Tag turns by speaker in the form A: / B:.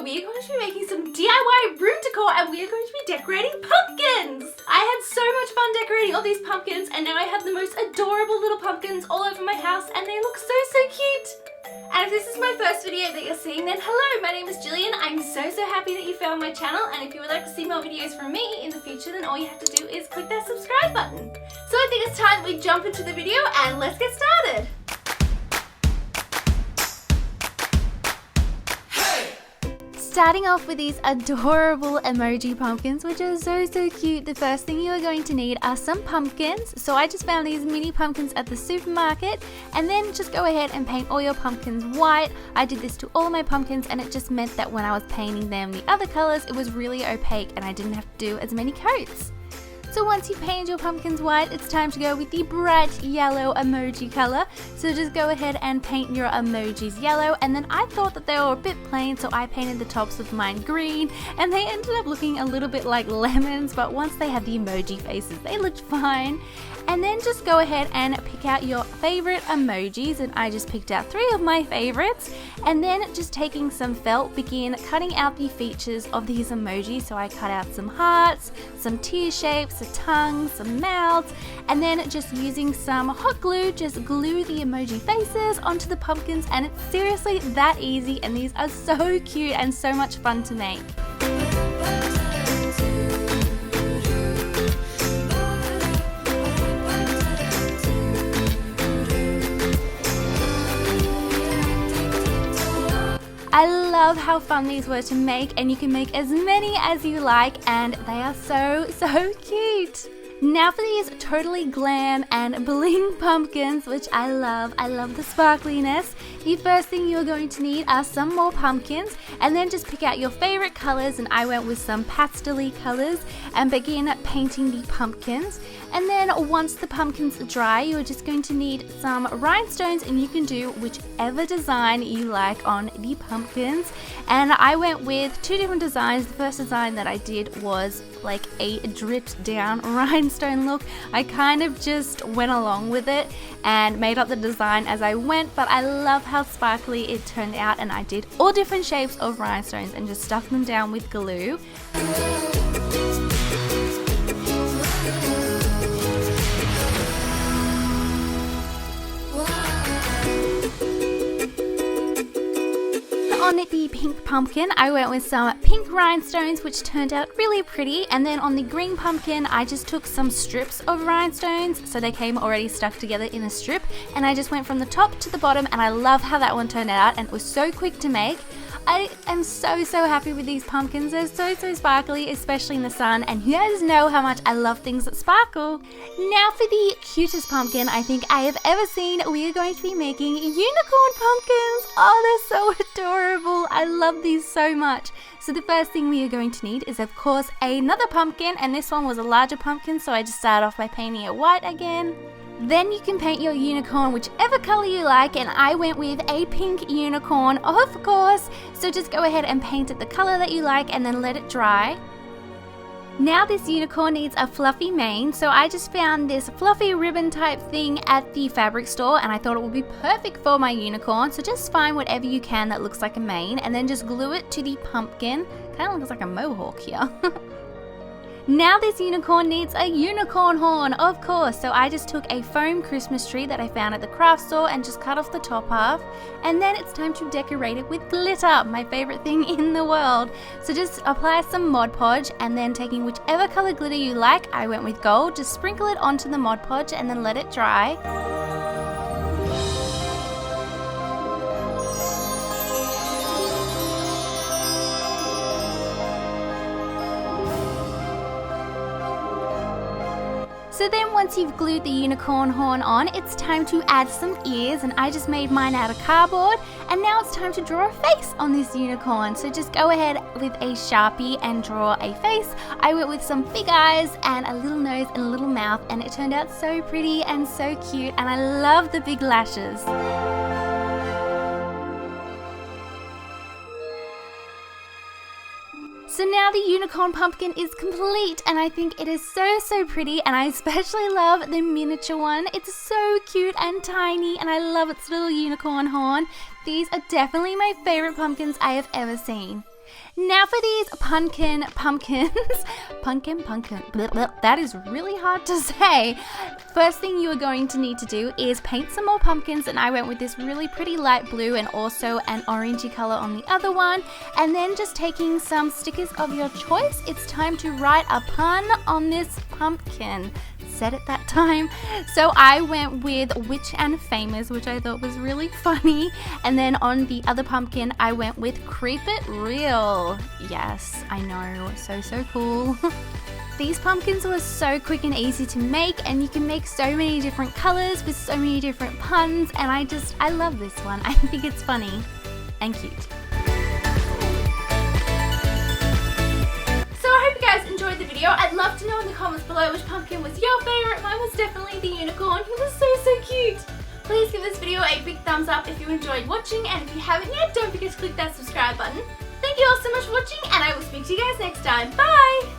A: We are going to be making some DIY room decor and we are going to be decorating pumpkins! I had so much fun decorating all these pumpkins and now I have the most adorable little pumpkins all over my house and they look so cute! And if this is my first video that you're seeing, then hello, my name is Gillian. I'm so happy that you found my channel, and if you would like to see more videos from me in the future, then all you have to do is click that subscribe button. So I think it's time we jump into the video and let's get started! Starting off with these adorable emoji pumpkins, which are so cute. The first thing you are going to need are some pumpkins. So I just found these mini pumpkins at the supermarket, and then just go ahead and paint all your pumpkins white. I did this to all of my pumpkins and it just meant that when I was painting them the other colors, it was really opaque and I didn't have to do as many coats. So once you've painted your pumpkins white, it's time to go with the bright yellow emoji color. So just go ahead and paint your emojis yellow, and then I thought that they were a bit plain, so I painted the tops of mine green, and they ended up looking a little bit like lemons, but once they had the emoji faces, they looked fine. And then just go ahead and pick out your favorite emojis, and I just picked out 3 of my favorites, and then just taking some felt, begin cutting out the features of these emojis. So I cut out some hearts, some tear shapes, a tongue, some mouths, and then just using some hot glue, just glue the emoji faces onto the pumpkins, and it's seriously that easy, and these are so cute and so much fun to make. I love how fun these were to make, and you can make as many as you like, and they are so cute. Now for these totally glam and bling pumpkins, which I love the sparkliness. The first thing you're going to need are some more pumpkins, and then just pick out your favorite colors, and I went with some pastel-y colors, and begin painting the pumpkins. And then once the pumpkins are dry, you're just going to need some rhinestones, and you can do whichever design you like on the pumpkins. And I went with 2 different designs. The first design that I did was like a dripped down rhinestone look. I kind of just went along with it and made up the design as I went, but I love how sparkly it turned out, and I did all different shapes of rhinestones and just stuck them down with glue. On the pink pumpkin, I went with some pink rhinestones, which turned out really pretty, and then on the green pumpkin, I just took some strips of rhinestones, so they came already stuck together in a strip, and I just went from the top to the bottom, and I love how that one turned out, and it was so quick to make. I am so happy with these pumpkins. They're so sparkly, especially in the sun, and you guys know how much I love things that sparkle. Now for the cutest pumpkin I think I have ever seen, we are going to be making unicorn pumpkins. Oh, they're so adorable. I love these so much. So the first thing we are going to need is, of course, another pumpkin, and this one was a larger pumpkin, so I just started off by painting it white again. Then you can paint your unicorn whichever color you like, and I went with a pink unicorn, of course. So just go ahead and paint it the color that you like and then let it dry. Now this unicorn needs a fluffy mane, so I just found this fluffy ribbon type thing at the fabric store, and I thought it would be perfect for my unicorn. So just find whatever you can that looks like a mane, and then just glue it to the pumpkin. Kind of looks like a mohawk here. Now this unicorn needs a unicorn horn, of course, so I just took a foam Christmas tree that I found at the craft store and just cut off the top half, and then it's time to decorate it with glitter, my favorite thing in the world. So just apply some Mod Podge, and then taking whichever color glitter you like, I went with gold, just sprinkle it onto the Mod Podge and then let it dry. So then once you've glued the unicorn horn on, it's time to add some ears, and I just made mine out of cardboard, and now it's time to draw a face on this unicorn. So just go ahead with a Sharpie and draw a face. I went with some big eyes and a little nose and a little mouth, and it turned out so pretty and so cute, and I love the big lashes. So now the unicorn pumpkin is complete, and I think it is so pretty, and I especially love the miniature one. It's so cute and tiny, and I love its little unicorn horn. These are definitely my favorite pumpkins I have ever seen. Now for these pumpkins, pumpkin, blah, blah, that is really hard to say. First thing you are going to need to do is paint some more pumpkins, and I went with this really pretty light blue and also an orangey color on the other one. And then just taking some stickers of your choice, it's time to write a pun on this pumpkin. Said it that time. So I went with Witch and Famous, which I thought was really funny, and then on the other pumpkin I went with Creep It Real. Yes, I know, so cool. These pumpkins were so quick and easy to make, and you can make so many different colors with so many different puns, and I love this one. I think it's funny and cute. Enjoyed the video. I'd love to know in the comments below which pumpkin was your favorite. Mine was definitely the unicorn. He was so cute. Please give this video a big thumbs up if you enjoyed watching, and if you haven't yet, don't forget to click that subscribe button. Thank you all so much for watching, and I will speak to you guys next time. Bye!